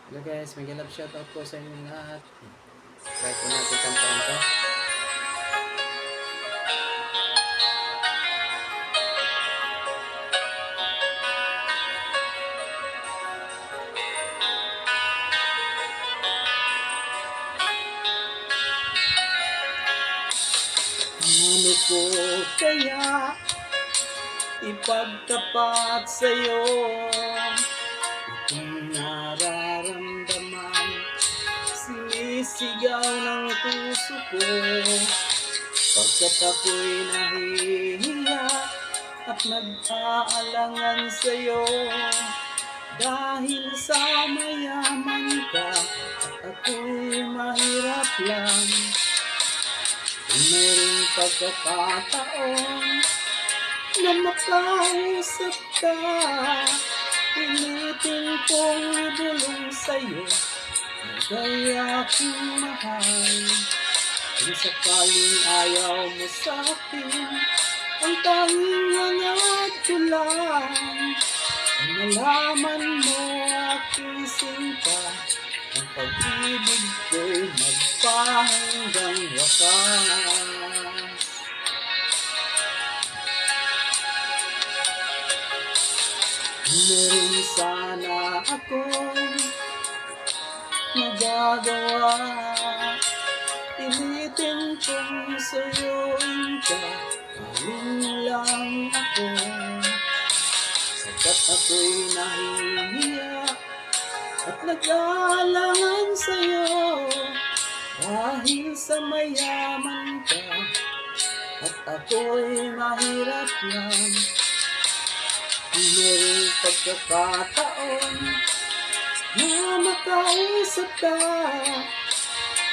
Hello guys, may love shoutout po sa inyo lahat. Try po natin kantahan to. Ano po kaya ipagtapat sa'yo itong nararamdaman? Sinisigaw ng puso ko pagkat ako'y nahihiya at nag-aalangan sa'yo. Dahil sa mayaman ka at ako'y mahirap lang, kung mayroong pagkakataon na makausap ka, pilitin kong ibulong sa'yo na ika'y aking mahal. Kung sakaling ayaw mo sa'kin, ang tanging hangad ko lang ay malaman mo aking sinta, ang pag-ibig ko'y magpahanggang wakas. Meron sana akong magagawa, pilitin kong sa'yo'y kahalin lang ako, sapagkat ako'y nahihiya at nag-aalangan sa'yo. Dahil sa mayaman ka at ako'y mahirap lang, mayroong pagkakataon na makausap ka,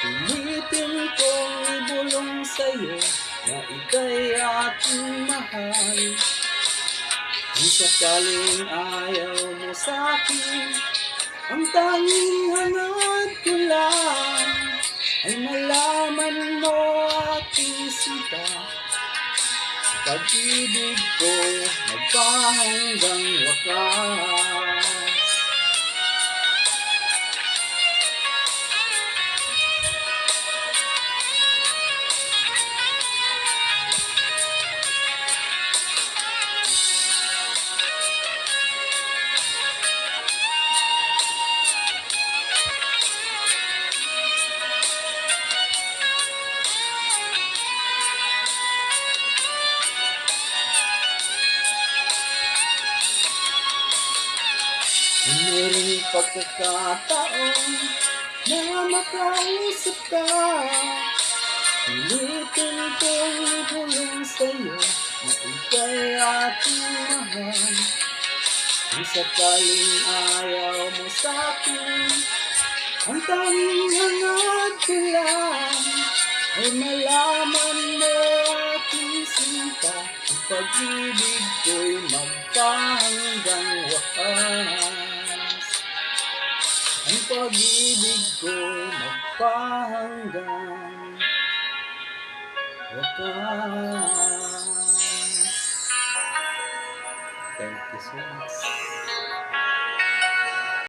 pilitin kong ibulong sa'yo na ika'y aking mahal. Kung sakaling ayaw mo sa'kin, ang tanging hangad ko lang ay malaman mo aking sita, pag-ibig ko magpahanggang wakas. Mayroong pagkakataon na makausap ka, pilitin kong ibulong sa'yo na ika'y aking mahal. Kung sakaling ayaw mo sa'kin, ang tanging hangad ko lang ay malaman mo aking sinta, ang pag-ibig ko'y magpahanggang wakas. Ang pag-ibig ko magpahanggang wakas. Thank you so much.